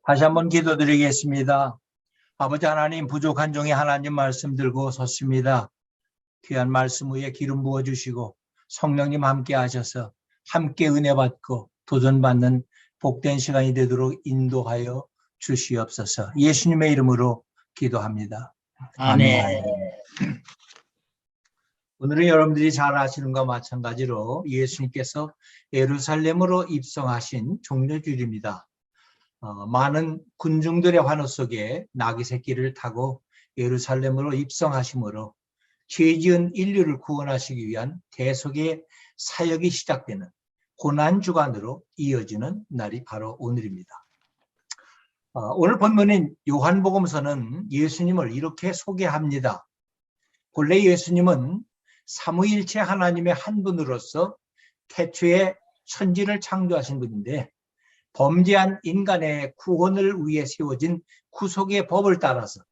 다시 한번 기도드리겠습니다. 아버지 하나님, 부족한 종이 하나님 말씀 들고 섰습니다. 귀한 말씀 위에 기름 부어주시고 성령님 함께 하셔서 함께 은혜 받고 도전받는 복된 시간이 되도록 인도하여 주시옵소서. 예수님의 이름으로 기도합니다. 아멘. 오늘은 여러분들이 잘 아시는 것과 마찬가지로 예수님께서 예루살렘으로 입성하신 종려주일입니다. 많은 군중들의 환호 속에 나귀 새끼를 타고 예루살렘으로 입성하심으로 죄 지은 인류를 구원하시기 위한 대속의 사역이 시작되는 고난주간으로 이어지는 날이 바로 오늘입니다. 오늘 본문인 요한복음서는 예수님을 이렇게 소개합니다. 본래 예수님은 삼위일체 하나님의 한 분으로서 태초에 천지를 창조하신 분인데 범죄한 인간의 구원을 위해 세워진 구속의 법을 따라서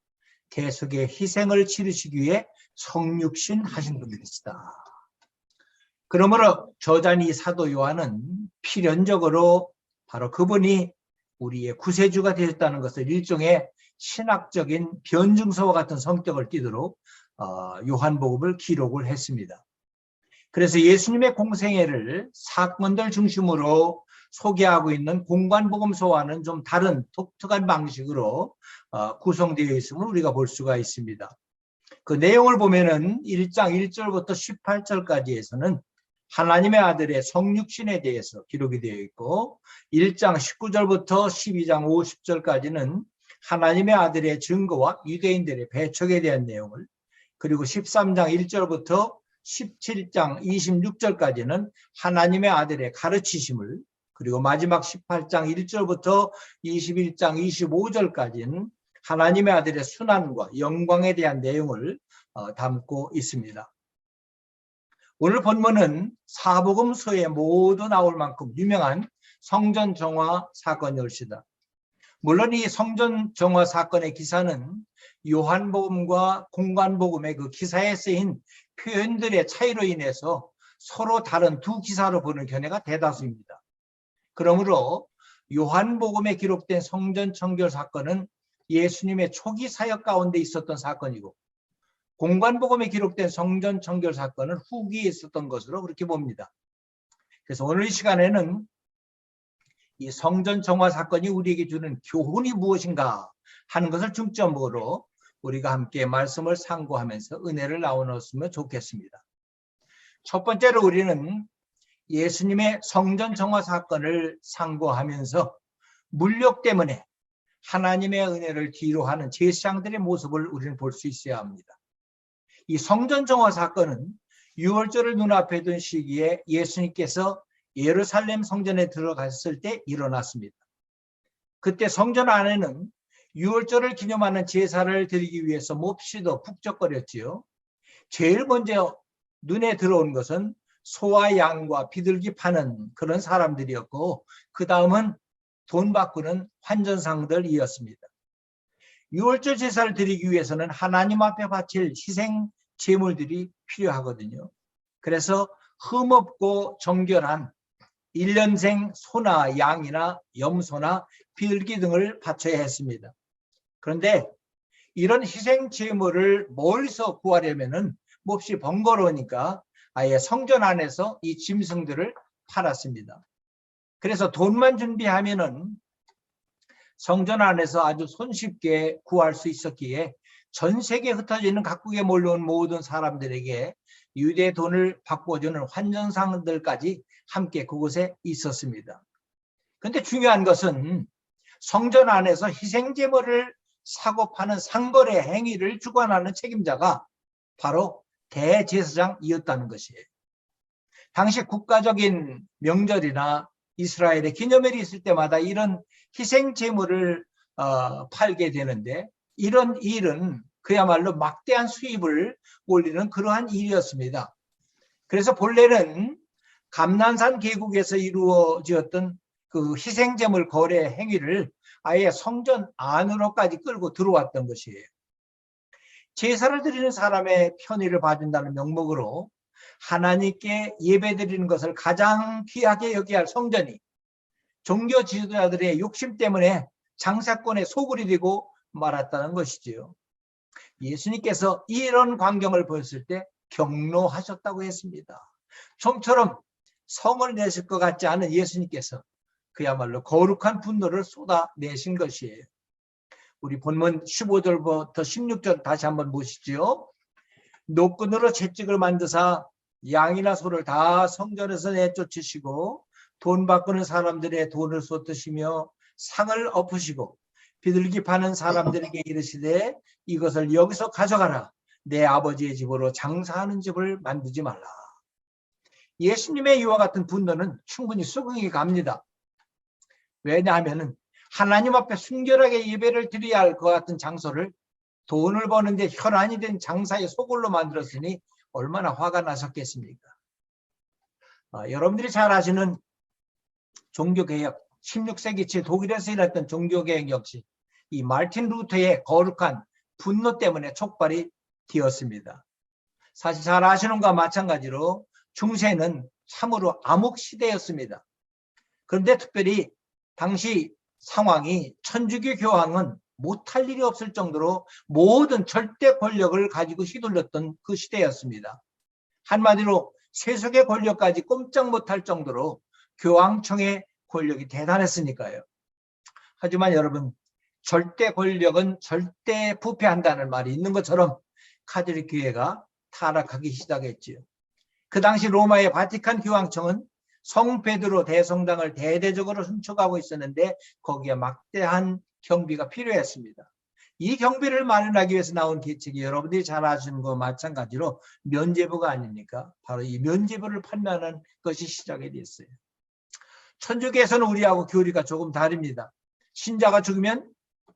대속의 희생을 치르시기 위해 성육신 하신 분이시다. 그러므로 저자니 사도 요한은 필연적으로 바로 그분이 우리의 구세주가 되셨다는 것을 일종의 신학적인 변증서와 같은 성격을 띠도록 요한복음을 기록을 했습니다. 그래서 예수님의 공생애를 사건들 중심으로 소개하고 있는 공관복음서와는 좀 다른 독특한 방식으로 구성되어 있음을 우리가 볼 수가 있습니다. 그 내용을 보면은 1장 1절부터 18절까지에서는 하나님의 아들의 성육신에 대해서 기록이 되어 있고 1장 19절부터 12장 50절까지는 하나님의 아들의 증거와 유대인들의 배척에 대한 내용을, 그리고 13장 1절부터 17장 26절까지는 하나님의 아들의 가르치심을, 그리고 마지막 18장 1절부터 21장 25절까지는 하나님의 아들의 순환과 영광에 대한 내용을 담고 있습니다. 오늘 본문은 사복음서에 모두 나올 만큼 유명한 성전 정화 사건이올시다. 물론 이 성전 정화 사건의 기사는 요한복음과 공관복음의 그 기사에 쓰인 표현들의 차이로 인해서 서로 다른 두 기사로 보는 견해가 대다수입니다. 그러므로 요한복음에 기록된 성전 청결 사건은 예수님의 초기 사역 가운데 있었던 사건이고, 공관복음에 기록된 성전 청결 사건은 후기에 있었던 것으로 그렇게 봅니다. 그래서 오늘 이 시간에는 이 성전 정화 사건이 우리에게 주는 교훈이 무엇인가 하는 것을 중점으로 우리가 함께 말씀을 상고하면서 은혜를 나누었으면 좋겠습니다. 첫 번째로 우리는 예수님의 성전 정화 사건을 상고하면서 물욕 때문에 하나님의 은혜를 뒤로 하는 제사장들의 모습을 우리는 볼 수 있어야 합니다. 이 성전 정화 사건은 유월절을 눈앞에 둔 시기에 예수님께서 예루살렘 성전에 들어갔을 때 일어났습니다. 그때 성전 안에는 유월절을 기념하는 제사를 드리기 위해서 몹시도 북적거렸지요. 제일 먼저 눈에 들어온 것은 소와 양과 비둘기 파는 그런 사람들이었고, 그 다음은 돈 바꾸는 환전상들이었습니다. 유월절 제사를 드리기 위해서는 하나님 앞에 바칠 희생 제물들이 필요하거든요. 그래서 흠없고 정결한 1년생 소나 양이나 염소나 비둘기 등을 바쳐야 했습니다. 그런데 이런 희생 제물을 멀리서 구하려면은 몹시 번거로우니까 아예 성전 안에서 이 짐승들을 팔았습니다. 그래서 돈만 준비하면은 성전 안에서 아주 손쉽게 구할 수 있었기에 전 세계에 흩어져 있는 각국에 몰려온 모든 사람들에게 유대 돈을 바꿔주는 환전상들까지 함께 그곳에 있었습니다. 그런데 중요한 것은 성전 안에서 희생제물을 사고 파는 상거래 행위를 주관하는 책임자가 바로 대제사장이었다는 것이에요. 당시 국가적인 명절이나 이스라엘의 기념일이 있을 때마다 이런 희생제물을 팔게 되는데, 이런 일은 그야말로 막대한 수입을 올리는 그러한 일이었습니다. 그래서 본래는 감난산 계곡에서 이루어졌던 그 희생제물 거래 행위를 아예 성전 안으로까지 끌고 들어왔던 것이에요. 제사를 드리는 사람의 편의를 봐준다는 명목으로 하나님께 예배드리는 것을 가장 귀하게 여겨야 할 성전이 종교 지도자들의 욕심 때문에 장사꾼의 소굴이 되고 말았다는 것이지요. 예수님께서 이런 광경을 보였을 때 경노하셨다고 했습니다. 좀처럼 성을 내실 것 같지 않은 예수님께서 그야말로 거룩한 분노를 쏟아내신 것이에요. 우리 본문 15절부터 16절 다시 한번 보시죠. 노끈으로 채찍을 만드사 양이나 소를 다 성전에서 내쫓으시고 돈 바꾸는 사람들의 돈을 쏟으시며 상을 엎으시고 비둘기 파는 사람들에게 이르시되 이것을 여기서 가져가라. 내 아버지의 집으로 장사하는 집을 만들지 말라. 예수님의 이와 같은 분노는 충분히 수긍이 갑니다. 왜냐하면 하나님 앞에 순결하게 예배를 드려야 할 것 같은 장소를 돈을 버는데 혈안이 된 장사의 소굴로 만들었으니 얼마나 화가 나셨겠습니까? 여러분들이 잘 아시는 종교개혁, 16세기치 독일에서 일어났던 종교개혁 역시 이 마르틴 루터의 거룩한 분노 때문에 촉발이 되었습니다. 사실 잘 아시는 것과 마찬가지로 중세는 참으로 암흑 시대였습니다. 그런데 특별히 당시 상황이 천주교 교황은 못할 일이 없을 정도로 모든 절대 권력을 가지고 휘둘렀던 그 시대였습니다. 한마디로 세속의 권력까지 꼼짝 못할 정도로 교황청의 권력이 대단했으니까요. 하지만 여러분, 절대 권력은 절대 부패한다는 말이 있는 것처럼 카톨릭 교회가 타락하기 시작했지요. 그 당시 로마의 바티칸 교황청은 성 베드로 대성당을 대대적으로 훔쳐가고 있었는데 거기에 막대한 경비가 필요했습니다. 이 경비를 마련하기 위해서 나온 계책이 여러분들이 잘 아시는 것과 마찬가지로 면죄부가 아닙니까? 바로 이 면죄부를 판매하는 것이 시작이 됐어요. 천주교에서는 우리하고 교리가 조금 다릅니다. 신자가 죽으면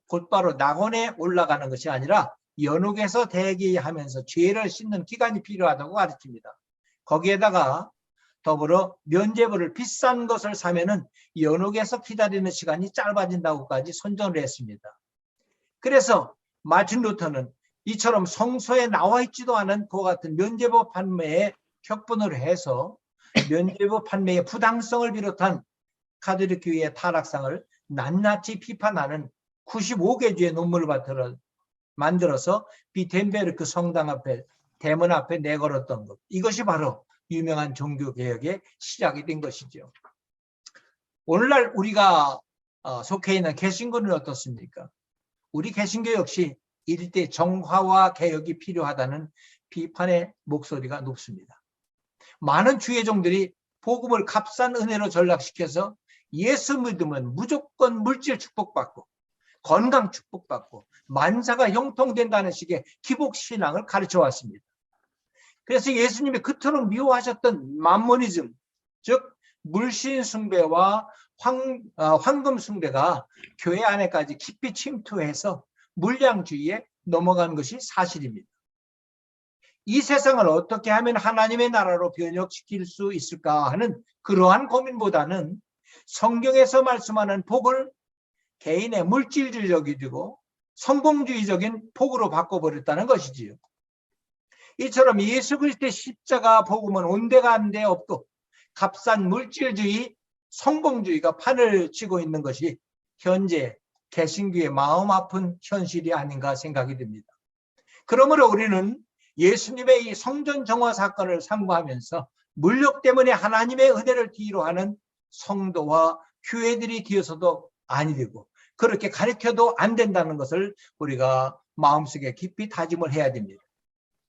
곧바로 낙원에 올라가는 것이 아니라 연옥에서 대기하면서 죄를 씻는 기간이 필요하다고 가르칩니다. 거기에다가 더불어 면죄부를 비싼 것을 사면은 연옥에서 기다리는 시간이 짧아진다고까지 선전을 했습니다. 그래서 마틴 루터는 이처럼 성서에 나와 있지도 않은 그와 같은 면죄부 판매에 격분을 해서 면죄부 판매의 부당성을 비롯한 카톨릭 교회의 타락상을 낱낱이 비판하는 95개 주의 논문을 만들어서 비텐베르크 성당 앞에 대문 앞에 내걸었던 것, 이것이 바로 유명한 종교개혁의 시작이 된 것이죠. 오늘날 우리가 속해 있는 개신교는 어떻습니까? 우리 개신교 역시 일대 정화와 개혁이 필요하다는 비판의 목소리가 높습니다. 많은 주의종들이 복음을 값싼 은혜로 전락시켜서 예수 믿으면 무조건 물질 축복받고 건강 축복받고 만사가 형통된다는 식의 기복신앙을 가르쳐 왔습니다. 그래서 예수님이 그토록 미워하셨던 맘모니즘, 즉 물신 숭배와 황금 숭배가 교회 안에까지 깊이 침투해서 물량주의에 넘어간 것이 사실입니다. 이 세상을 어떻게 하면 하나님의 나라로 변혁시킬 수 있을까 하는 그러한 고민보다는 성경에서 말씀하는 복을 개인의 물질주의적이고 성공주의적인 복으로 바꿔버렸다는 것이지요. 이처럼 예수 그리스도의 십자가 복음은 온데간데 없고 값싼 물질주의, 성공주의가 판을 치고 있는 것이 현재 개신교의 마음 아픈 현실이 아닌가 생각이 듭니다. 그러므로 우리는 예수님의 이 성전 정화 사건을 상고하면서 물욕 때문에 하나님의 은혜를 뒤로하는 성도와 교회들이 되어서도 아니 되고 그렇게 가르쳐도 안 된다는 것을 우리가 마음속에 깊이 다짐을 해야 됩니다.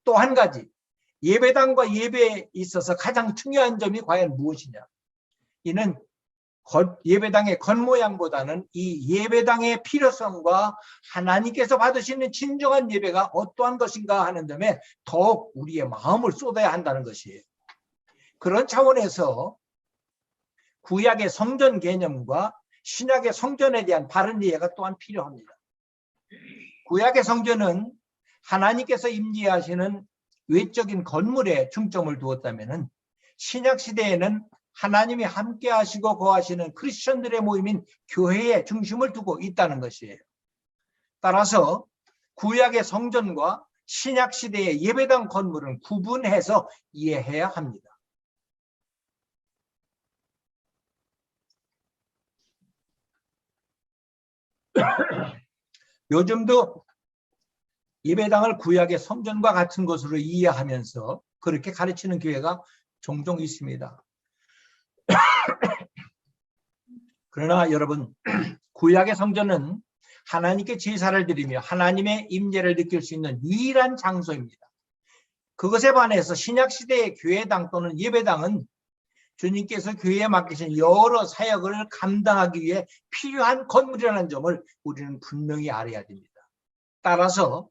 또 한 가지, 예배당과 예배에 있어서 가장 중요한 점이 과연 무엇이냐? 이는 예배당의 겉모양보다는 이 예배당의 필요성과 하나님께서 받으시는 진정한 예배가 어떠한 것인가 하는 점에 더욱 우리의 마음을 쏟아야 한다는 것이에요. 그런 차원에서 구약의 성전 개념과 신약의 성전에 대한 바른 이해가 또한 필요합니다. 구약의 성전은 하나님께서 임재하시는 외적인 건물에 중점을 두었다면 신약 시대에는 하나님이 함께 하시고 거하시는 크리스천들의 모임인 교회에 중심을 두고 있다는 것이에요. 따라서 구약의 성전과 신약 시대의 예배당 건물은 구분해서 이해해야 합니다. 요즘도 예배당을 구약의 성전과 같은 것으로 이해하면서 그렇게 가르치는 교회가 종종 있습니다. 그러나 여러분, 구약의 성전은 하나님께 제사를 드리며 하나님의 임재를 느낄 수 있는 유일한 장소입니다. 그것에 반해서 신약시대의 교회당 또는 예배당은 주님께서 교회에 맡기신 여러 사역을 감당하기 위해 필요한 건물이라는 점을 우리는 분명히 알아야 됩니다. 따라서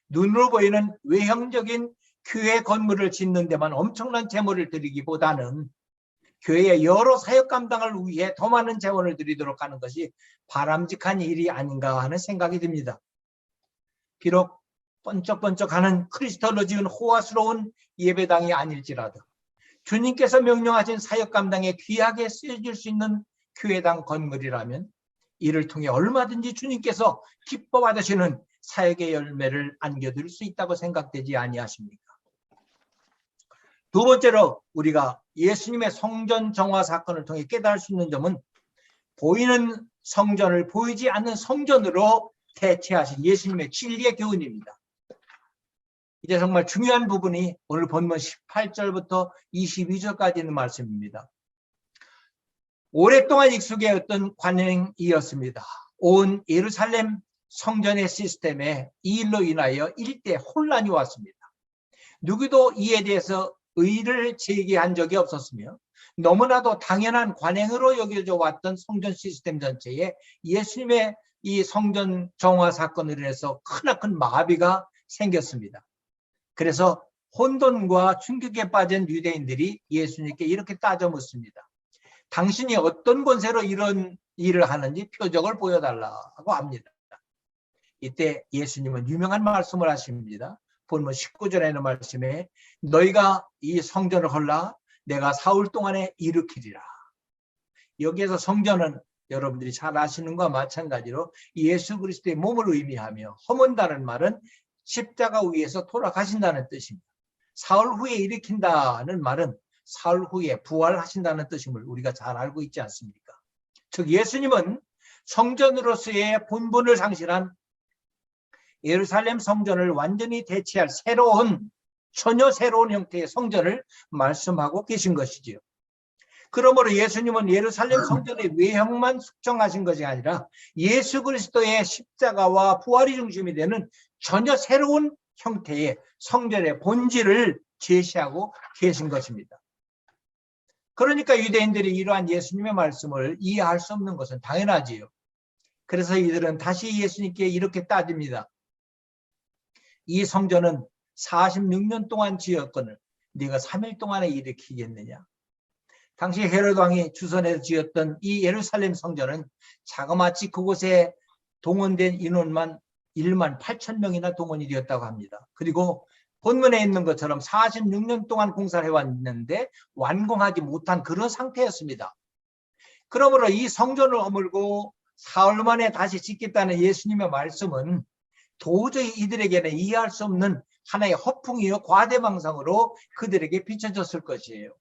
눈으로 보이는 외형적인 교회 건물을 짓는 데만 엄청난 재물을 드리기보다는 교회의 여러 사역 감당을 위해 더 많은 재원을 드리도록 하는 것이 바람직한 일이 아닌가 하는 생각이 듭니다. 비록 번쩍번쩍하는 크리스탈로 지은 호화스러운 예배당이 아닐지라도 주님께서 명령하신 사역 감당에 귀하게 쓰여질 수 있는 교회당 건물이라면 이를 통해 얼마든지 주님께서 기뻐 받으시는 사역의 열매를 안겨드릴 수 있다고 생각되지 아니하십니까? 두 번째로 우리가 예수님의 성전 정화 사건을 통해 깨달을 수 있는 점은 보이는 성전을 보이지 않는 성전으로 대체하신 예수님의 진리의 교훈입니다. 이제 정말 중요한 부분이 오늘 본문 18절부터 22절까지 있는 말씀입니다. 오랫동안 익숙해였던 관행이었습니다. 온 예루살렘 성전의 시스템에 이 일로 인하여 일대 혼란이 왔습니다. 누구도 이에 대해서 의의를 제기한 적이 없었으며 너무나도 당연한 관행으로 여겨져 왔던 성전 시스템 전체에 예수님의 이 성전 정화 사건으로 인해서 크나큰 마비가 생겼습니다. 그래서 혼돈과 충격에 빠진 유대인들이 예수님께 이렇게 따져 묻습니다. 당신이 어떤 권세로 이런 일을 하는지 표적을 보여달라고 합니다. 이때 예수님은 유명한 말씀을 하십니다. 본문 19절에 있는 말씀에 너희가 이 성전을 헐라 내가 사흘 동안에 일으키리라. 여기에서 성전은 여러분들이 잘 아시는 것과 마찬가지로 예수 그리스도의 몸을 의미하며 허문다는 말은 십자가 위에서 돌아가신다는 뜻입니다. 사흘 후에 일으킨다는 말은 사흘 후에 부활하신다는 뜻임을 우리가 잘 알고 있지 않습니까? 즉 예수님은 성전으로서의 본분을 상실한 예루살렘 성전을 완전히 대체할 전혀 새로운 형태의 성전을 말씀하고 계신 것이지요. 그러므로 예수님은 예루살렘 성전의 외형만 숙청하신 것이 아니라 예수 그리스도의 십자가와 부활이 중심이 되는 전혀 새로운 형태의 성전의 본질을 제시하고 계신 것입니다. 그러니까 유대인들이 이러한 예수님의 말씀을 이해할 수 없는 것은 당연하지요. 그래서 이들은 다시 예수님께 이렇게 따집니다. 이 성전은 46년 동안 지었거늘 네가 3일 동안에 일으키겠느냐? 당시 헤롯 왕이 주선해서 지었던 이 예루살렘 성전은 자그마치 그곳에 동원된 인원만 1만 8천 명이나 동원이 되었다고 합니다. 그리고 본문에 있는 것처럼 46년 동안 공사를 해왔는데 완공하지 못한 그런 상태였습니다. 그러므로 이 성전을 허물고 사흘 만에 다시 짓겠다는 예수님의 말씀은 도저히 이들에게는 이해할 수 없는 하나의 허풍이요 과대망상으로 그들에게 비춰졌을 것이에요.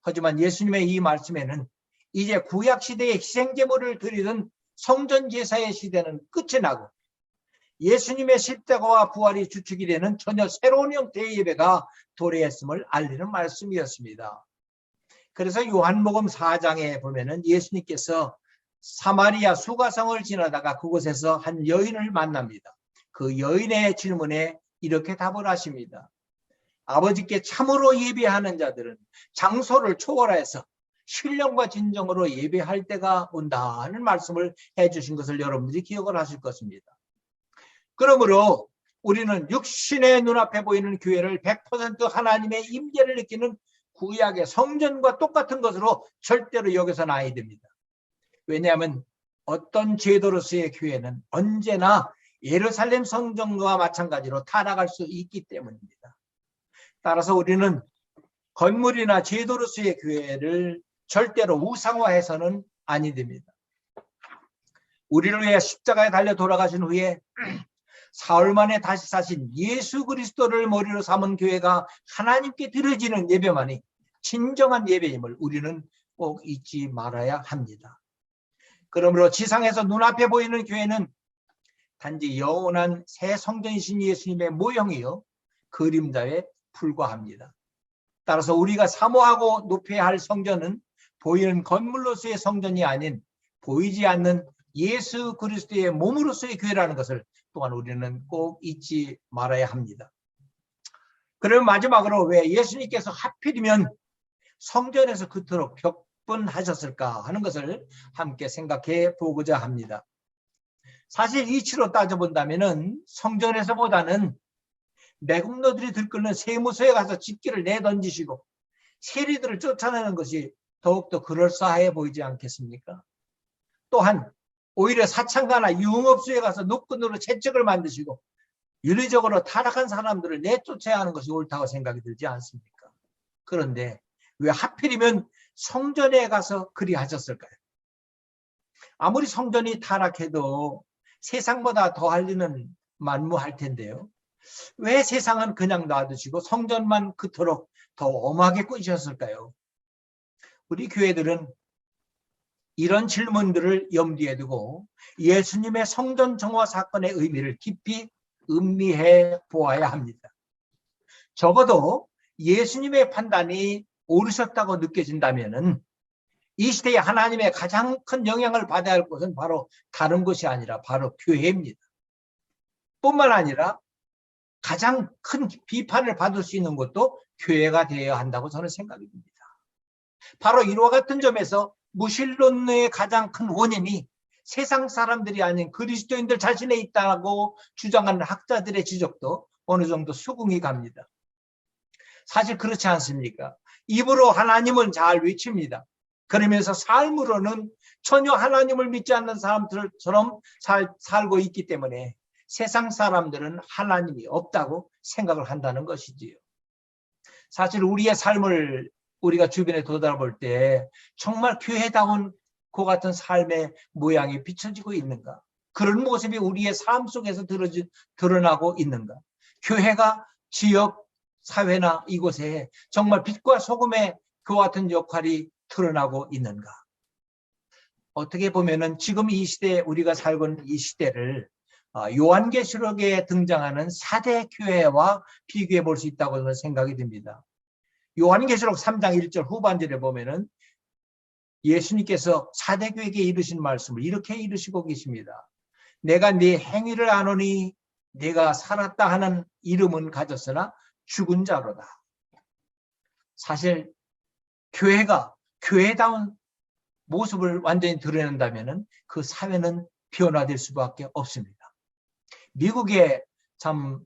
하지만 예수님의 이 말씀에는 이제 구약시대의 희생제물을 드리던 성전제사의 시대는 끝이 나고 예수님의 십자가와 부활이 주축이 되는 전혀 새로운 형태의 예배가 도래했음을 알리는 말씀이었습니다. 그래서 요한복음 4장에 보면은 예수님께서 사마리아 수가성을 지나다가 그곳에서 한 여인을 만납니다. 그 여인의 질문에 이렇게 답을 하십니다. 아버지께 참으로 예배하는 자들은 장소를 초월해서 신령과 진정으로 예배할 때가 온다는 말씀을 해주신 것을 여러분들이 기억을 하실 것입니다. 그러므로 우리는 육신의 눈앞에 보이는 교회를 100% 하나님의 임재를 느끼는 구약의 성전과 똑같은 것으로 절대로 여겨서는 아니 됩니다. 왜냐하면 어떤 제도로서의 교회는 언제나 예루살렘 성전과 마찬가지로 타락할 수 있기 때문입니다. 따라서 우리는 건물이나 제도로서의 교회를 절대로 우상화해서는 아니 됩니다. 우리를 위해 십자가에 달려 돌아가신 후에 사흘 만에 다시 사신 예수 그리스도를 머리로 삼은 교회가 하나님께 드려지는 예배만이 진정한 예배임을 우리는 꼭 잊지 말아야 합니다. 그러므로 지상에서 눈앞에 보이는 교회는 단지 영원한 새 성전이신 예수님의 모형이요 그림자에 불과합니다. 따라서 우리가 사모하고 높여야 할 성전은 보이는 건물로서의 성전이 아닌 보이지 않는 예수 그리스도의 몸으로서의 교회라는 것을 또한 우리는 꼭 잊지 말아야 합니다. 그러면 마지막으로 왜 예수님께서 하필이면 성전에서 그토록 격분하셨을까 하는 것을 함께 생각해 보고자 합니다. 사실 이치로 따져본다면 성전에서보다는 매국노들이 들끓는 세무서에 가서 집기를 내던지시고 세리들을 쫓아내는 것이 더욱더 그럴싸해 보이지 않겠습니까? 또한 오히려 사창가나 유흥업소에 가서 노끈으로 채찍을 만드시고 윤리적으로 타락한 사람들을 내쫓아야 하는 것이 옳다고 생각이 들지 않습니까? 그런데 왜 하필이면 성전에 가서 그리 하셨을까요? 아무리 성전이 타락해도 세상보다 더 할 일은 만무할 텐데요. 왜 세상은 그냥 놔두시고 성전만 그토록 더 엄하게 꾸짖으셨을까요? 우리 교회들은 이런 질문들을 염두에 두고 예수님의 성전 정화 사건의 의미를 깊이 음미해 보아야 합니다. 적어도 예수님의 판단이 옳으셨다고 느껴진다면 이 시대에 하나님의 가장 큰 영향을 받아야 할 것은 바로 다른 것이 아니라 바로 교회입니다. 뿐만 아니라 가장 큰 비판을 받을 수 있는 것도 교회가 되어야 한다고 저는 생각이 듭니다. 바로 이와 같은 점에서 무신론의 가장 큰 원인이 세상 사람들이 아닌 그리스도인들 자신에 있다고 주장하는 학자들의 지적도 어느 정도 수긍이 갑니다. 사실 그렇지 않습니까? 입으로 하나님은 잘 외칩니다. 그러면서 삶으로는 전혀 하나님을 믿지 않는 사람들처럼 살고 있기 때문에 세상 사람들은 하나님이 없다고 생각을 한다는 것이지요. 사실 우리의 삶을 우리가 주변에 돌아볼 때 정말 교회다운 그 같은 삶의 모양이 비춰지고 있는가? 그런 모습이 우리의 삶 속에서 드러나고 있는가? 교회가 지역, 사회나 이곳에 정말 빛과 소금의 그 같은 역할이 드러나고 있는가? 어떻게 보면은 지금 이 시대, 우리가 살고 있는 이 시대를 요한계시록에 등장하는 4대 교회와 비교해 볼 수 있다고 저는 생각이 듭니다. 요한계시록 3장 1절 후반절에 보면은 예수님께서 4대 교회에게 이르신 말씀을 이렇게 이르시고 계십니다. 내가 네 행위를 아노니 네가 살았다 하는 이름은 가졌으나 죽은 자로다. 사실 교회가 교회다운 모습을 완전히 드러낸다면 그 사회는 변화될 수밖에 없습니다. 미국의 참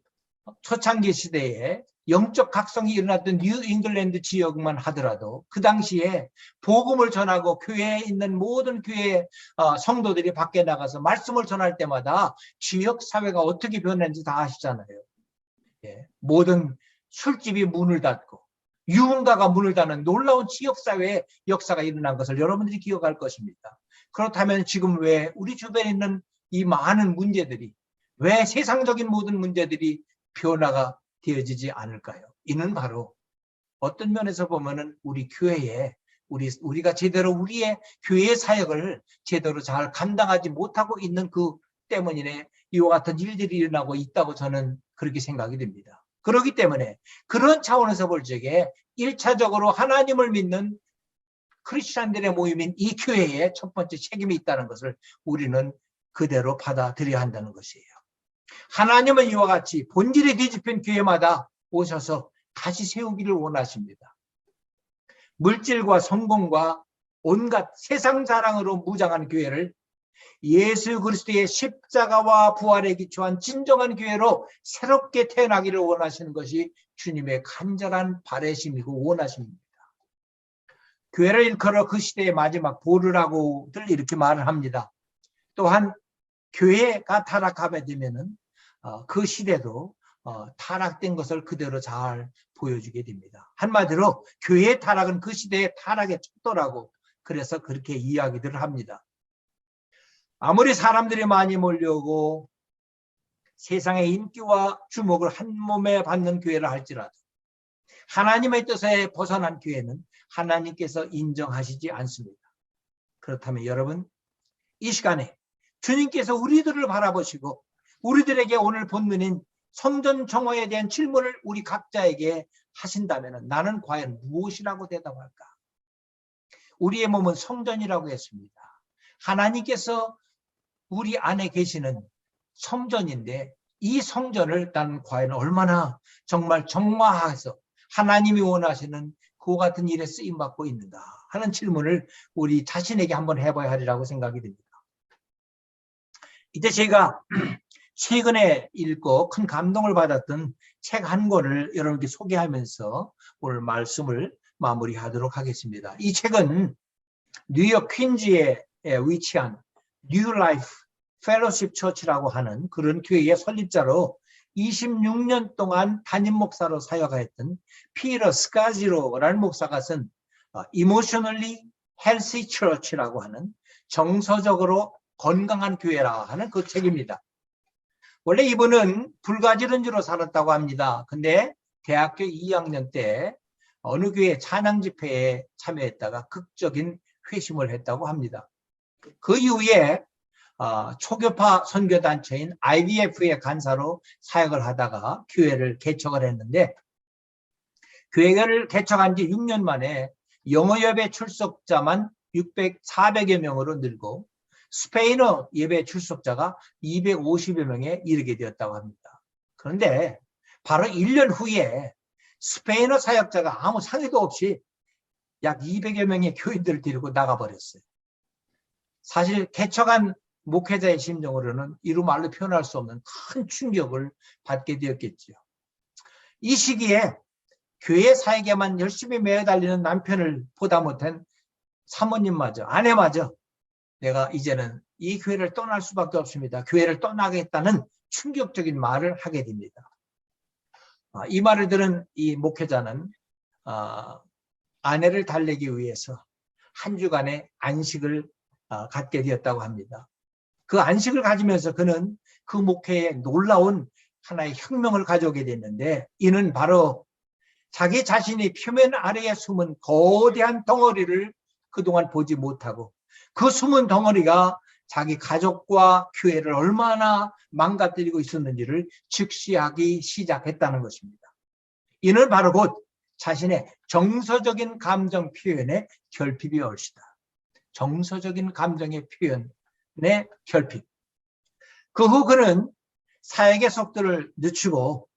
초창기 시대에 영적 각성이 일어났던 뉴 잉글랜드 지역만 하더라도 그 당시에 복음을 전하고 교회에 있는 모든 교회 성도들이 밖에 나가서 말씀을 전할 때마다 지역 사회가 어떻게 변했는지 다 아시잖아요. 예, 모든 술집이 문을 닫고 유흥가가 문을 닫는 놀라운 지역사회의 역사가 일어난 것을 여러분들이 기억할 것입니다. 그렇다면 지금 왜 우리 주변에 있는 이 많은 문제들이, 왜 세상적인 모든 문제들이 변화가 되어지지 않을까요? 이는 바로 어떤 면에서 보면은 우리 교회에 우리가 제대로 우리의 교회 사역을 제대로 잘 감당하지 못하고 있는 그 때문이네 이와 같은 일들이 일어나고 있다고 저는 그렇게 생각이 됩니다. 그렇기 때문에 그런 차원에서 볼 적에 1차적으로 하나님을 믿는 크리스찬들의 모임인 이 교회에 첫 번째 책임이 있다는 것을 우리는 그대로 받아들여야 한다는 것이에요. 하나님은 이와 같이 본질이 뒤집힌 교회마다 오셔서 다시 세우기를 원하십니다. 물질과 성공과 온갖 세상 자랑으로 무장한 교회를 예수 그리스도의 십자가와 부활에 기초한 진정한 교회로 새롭게 태어나기를 원하시는 것이 주님의 간절한 바라심이고 원하십니다. 교회를 일컬어 그 시대의 마지막 보루라고들 이렇게 말을 합니다. 또한 교회가 타락하게 되면은 그 시대도 타락된 것을 그대로 잘 보여주게 됩니다. 한마디로 교회의 타락은 그 시대의 타락의 척도라고 그래서 그렇게 이야기들을 합니다. 아무리 사람들이 많이 몰려오고 세상의 인기와 주목을 한 몸에 받는 교회를 할지라도 하나님의 뜻에 벗어난 교회는 하나님께서 인정하시지 않습니다. 그렇다면 여러분, 이 시간에 주님께서 우리들을 바라보시고 우리들에게 오늘 본문인 성전 정화에 대한 질문을 우리 각자에게 하신다면 나는 과연 무엇이라고 대답할까? 우리의 몸은 성전이라고 했습니다. 하나님께서 우리 안에 계시는 성전인데 이 성전을 나는 과연 얼마나 정말 정화해서 하나님이 원하시는 그와 같은 일에 쓰임받고 있는가 하는 질문을 우리 자신에게 한번 해봐야 하리라고 생각이 듭니다. 이제 제가 최근에 읽고 큰 감동을 받았던 책 한 권을 여러분께 소개하면서 오늘 말씀을 마무리하도록 하겠습니다. 이 책은 뉴욕 퀸즈에 위치한 뉴 라이프 펠로십 처치라고 하는 그런 교회의 설립자로 26년 동안 담임 목사로 사역하였던 피터 스카지로라는 목사가 쓴 Emotionally Healthy Church라고 하는 정서적으로 건강한 교회라 하는 그 책입니다. 원래 이분은 불가지런주로 살았다고 합니다. 근데 대학교 2학년 때 어느 교회 찬양 집회에 참여했다가 극적인 회심을 했다고 합니다. 그 이후에 초교파 선교단체인 IBF의 간사로 사역을 하다가 교회를 개척을 했는데 교회를 개척한 지 6년 만에 영어 예배 출석자만 400여 명으로 늘고 스페인어 예배 출석자가 250여 명에 이르게 되었다고 합니다. 그런데 바로 1년 후에 스페인어 사역자가 아무 상의도 없이 약 200여 명의 교인들을 데리고 나가버렸어요. 사실 개척한 목회자의 심정으로는 이루 말로 표현할 수 없는 큰 충격을 받게 되었겠죠. 이 시기에 교회 사역에만 열심히 매달리는 남편을 보다 못한 사모님마저 아내마저 내가 이제는 이 교회를 떠날 수밖에 없습니다. 교회를 떠나겠다는 충격적인 말을 하게 됩니다. 이 말을 들은 이 목회자는 아내를 달래기 위해서 한 주간의 안식을 갖게 되었다고 합니다. 그 안식을 가지면서 그는 그 목회에 놀라운 하나의 혁명을 가져오게 됐는데 이는 바로 자기 자신이 표면 아래에 숨은 거대한 덩어리를 그동안 보지 못하고 그 숨은 덩어리가 자기 가족과 교회를 얼마나 망가뜨리고 있었는지를 직시하기 시작했다는 것입니다. 이는 바로 곧 자신의 정서적인 감정 표현의 결핍이 올시다. 정서적인 감정의 표현의 결핍. 그 후 그는 사역의 속도를 늦추고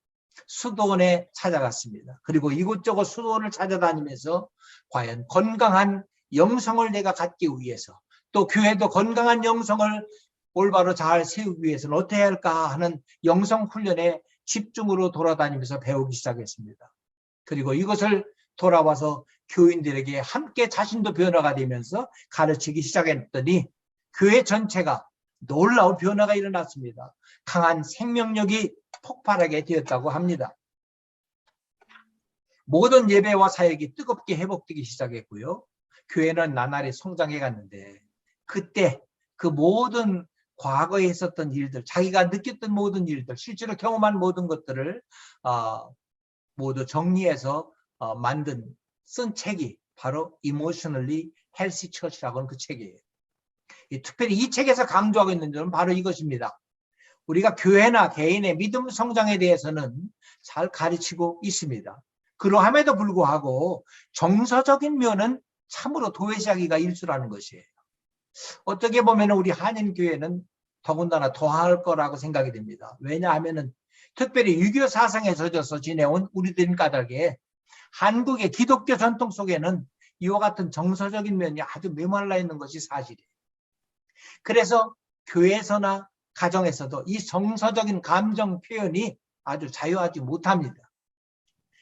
수도원에 찾아갔습니다. 그리고 이곳저곳 수도원을 찾아다니면서 과연 건강한 영성을 내가 갖기 위해서 또 교회도 건강한 영성을 올바로 잘 세우기 위해서는 어떻게 해야 할까 하는 영성 훈련에 집중으로 돌아다니면서 배우기 시작했습니다. 그리고 이것을 돌아와서 교인들에게 함께 자신도 변화가 되면서 가르치기 시작했더니 교회 전체가 놀라운 변화가 일어났습니다. 강한 생명력이 폭발하게 되었다고 합니다. 모든 예배와 사역이 뜨겁게 회복되기 시작했고요. 교회는 나날이 성장해 갔는데 그때 그 모든 과거에 있었던 일들, 자기가 느꼈던 모든 일들, 실제로 경험한 모든 것들을 모두 정리해서 쓴 책이 바로 Emotionally Healthy Church라고 하는 그 책이에요. 특별히 이 책에서 강조하고 있는 점은 바로 이것입니다. 우리가 교회나 개인의 믿음 성장에 대해서는 잘 가르치고 있습니다. 그러함에도 불구하고 정서적인 면은 참으로 도외시하기가 일수라는 것이에요. 어떻게 보면 우리 한인교회는 더군다나 더할 거라고 생각이 됩니다. 왜냐하면 특별히 유교 사상에 젖어서 지내온 우리들인 까닭에 한국의 기독교 전통 속에는 이와 같은 정서적인 면이 아주 메말라 있는 것이 사실이에요. 그래서 교회에서나 가정에서도 이 정서적인 감정 표현이 아주 자유하지 못합니다.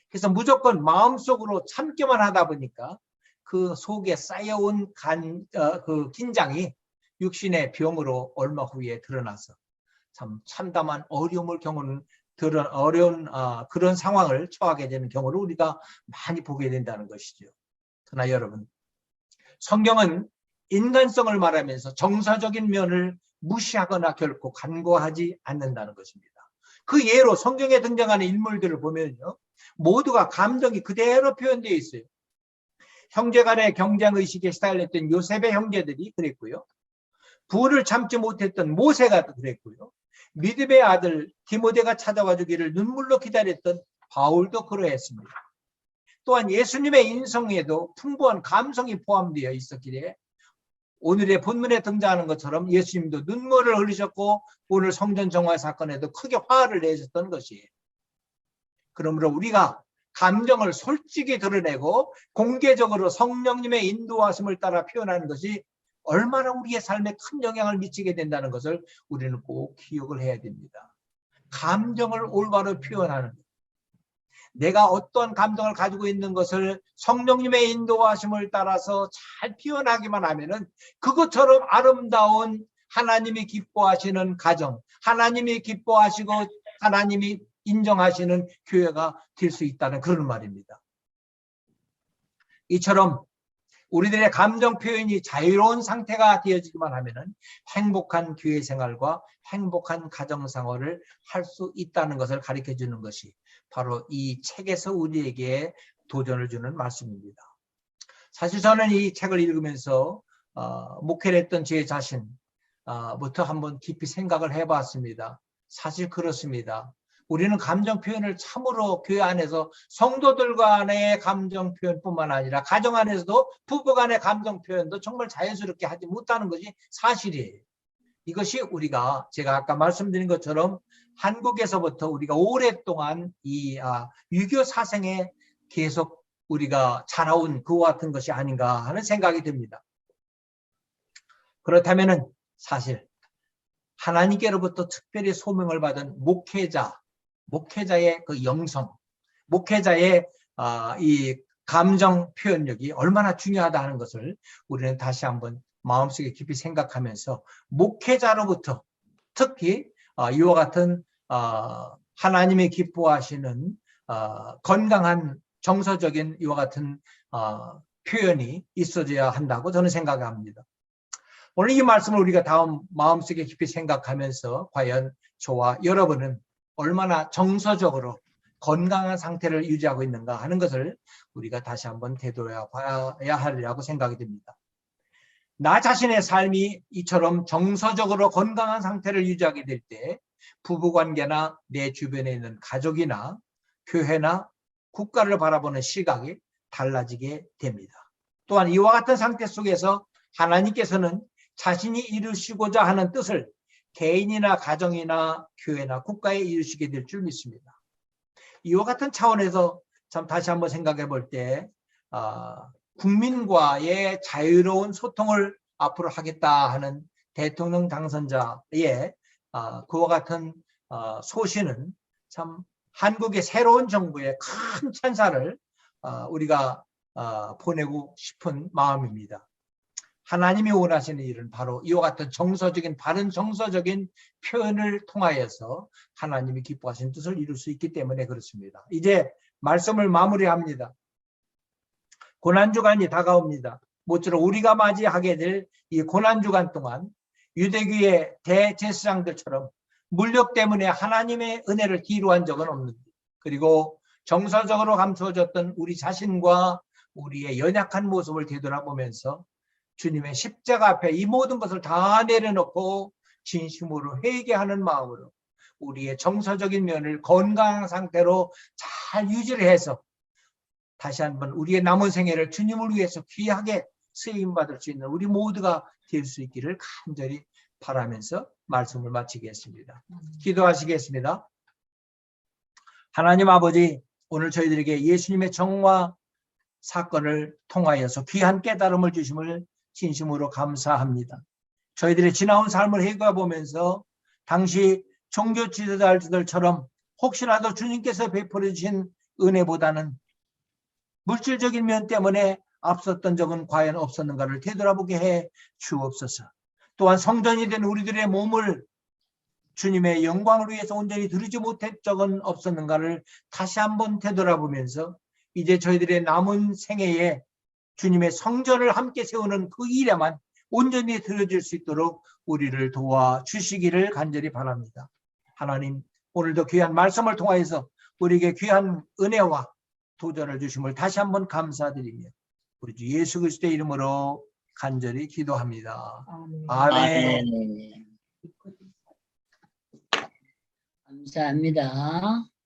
그래서 무조건 마음속으로 참기만 하다 보니까 그 속에 쌓여온 그 긴장이 육신의 병으로 얼마 후에 드러나서 참 참담한 어려움을 겪는 어려운 그런 상황을 처하게 되는 경우를 우리가 많이 보게 된다는 것이죠. 그러나 여러분, 성경은 인간성을 말하면서 정서적인 면을 무시하거나 결코 간과하지 않는다는 것입니다. 그 예로 성경에 등장하는 인물들을 보면요, 모두가 감정이 그대로 표현되어 있어요. 형제 간의 경쟁의식에 시달렸던 요셉의 형제들이 그랬고요. 불을 참지 못했던 모세가 그랬고요. 믿음의 아들 디모데가 찾아와 주기를 눈물로 기다렸던 바울도 그러했습니다. 또한 예수님의 인성에도 풍부한 감성이 포함되어 있었기에 오늘의 본문에 등장하는 것처럼 예수님도 눈물을 흘리셨고 오늘 성전 정화 사건에도 크게 화를 내셨던 것이에요. 그러므로 우리가 감정을 솔직히 드러내고 공개적으로 성령님의 인도하심을 따라 표현하는 것이 얼마나 우리의 삶에 큰 영향을 미치게 된다는 것을 우리는 꼭 기억을 해야 됩니다. 감정을 올바로 표현하는 것. 내가 어떠한 감정을 가지고 있는 것을 성령님의 인도하심을 따라서 잘 표현하기만 하면은 그것처럼 아름다운 하나님이 기뻐하시는 가정, 하나님이 기뻐하시고 하나님이 인정하시는 교회가 될 수 있다는 그런 말입니다. 이처럼 우리들의 감정 표현이 자유로운 상태가 되어지기만 하면은 행복한 교회 생활과 행복한 가정 생활을 할 수 있다는 것을 가르쳐 주는 것이 바로 이 책에서 우리에게 도전을 주는 말씀입니다. 사실 저는 이 책을 읽으면서 목회를 했던 제 자신부터 한번 깊이 생각을 해봤습니다. 사실 그렇습니다. 우리는 감정 표현을 참으로 교회 안에서 성도들 간의 감정 표현뿐만 아니라 가정 안에서도 부부 간의 감정 표현도 정말 자연스럽게 하지 못하는 것이 사실이에요. 이것이 우리가 제가 아까 말씀드린 것처럼 한국에서부터 우리가 오랫동안 이 유교 사상에 계속 우리가 자라온 그와 같은 것이 아닌가 하는 생각이 듭니다. 그렇다면은 사실 하나님께로부터 특별히 소명을 받은 목회자의 그 영성, 목회자의 이 감정 표현력이 얼마나 중요하다 하는 것을 우리는 다시 한번 마음속에 깊이 생각하면서 목회자로부터 특히 이와 같은 하나님이 기뻐하시는 건강한 정서적인 이와 같은 표현이 있어져야 한다고 저는 생각합니다. 오늘 이 말씀을 우리가 다음 마음속에 깊이 생각하면서 과연 저와 여러분은 얼마나 정서적으로 건강한 상태를 유지하고 있는가 하는 것을 우리가 다시 한번 되돌아봐야 하리라고 생각이 듭니다. 나 자신의 삶이 이처럼 정서적으로 건강한 상태를 유지하게 될 때 부부관계나 내 주변에 있는 가족이나 교회나 국가를 바라보는 시각이 달라지게 됩니다. 또한 이와 같은 상태 속에서 하나님께서는 자신이 이루시고자 하는 뜻을 개인이나 가정이나 교회나 국가에 이루시게 될 줄 믿습니다. 이와 같은 차원에서 참 다시 한번 생각해 볼 때 국민과의 자유로운 소통을 앞으로 하겠다 하는 대통령 당선자의 그와 같은 소신은 참 한국의 새로운 정부의 큰 찬사를 우리가 보내고 싶은 마음입니다. 하나님이 원하시는 일은 바로 이와 같은 정서적인 바른 정서적인 표현을 통하여서 하나님이 기뻐하시는 뜻을 이룰 수 있기 때문에 그렇습니다. 이제 말씀을 마무리합니다. 고난주간이 다가옵니다. 모쪼록 우리가 맞이하게 될 이 고난주간 동안 유대교의 대제사장들처럼 물욕 때문에 하나님의 은혜를 뒤로한 적은 없는데, 그리고 정서적으로 감추어졌던 우리 자신과 우리의 연약한 모습을 되돌아보면서 주님의 십자가 앞에 이 모든 것을 다 내려놓고 진심으로 회개하는 마음으로 우리의 정서적인 면을 건강한 상태로 잘 유지를 해서 다시 한번 우리의 남은 생애를 주님을 위해서 귀하게 쓰임받을 수 있는 우리 모두가 될 수 있기를 간절히 바라면서 말씀을 마치겠습니다. 기도하시겠습니다. 하나님 아버지, 오늘 저희들에게 예수님의 정화 사건을 통하여서 귀한 깨달음을 주심을 진심으로 감사합니다. 저희들의 지나온 삶을 헤쳐보면서 당시 종교 지도자들처럼 혹시라도 주님께서 베풀어 주신 은혜보다는 물질적인 면 때문에 앞섰던 적은 과연 없었는가를 되돌아보게 해 주옵소서. 또한 성전이 된 우리들의 몸을 주님의 영광을 위해서 온전히 드리지 못한 적은 없었는가를 다시 한번 되돌아보면서 이제 저희들의 남은 생애에 주님의 성전을 함께 세우는 그 일에만 온전히 드려질 수 있도록 우리를 도와주시기를 간절히 바랍니다. 하나님, 오늘도 귀한 말씀을 통하여서 우리에게 귀한 은혜와 도전을 주심을 다시 한번 감사드리며 우리 주 예수 그리스도의 이름으로 간절히 기도합니다. 아멘. 아멘. 감사합니다.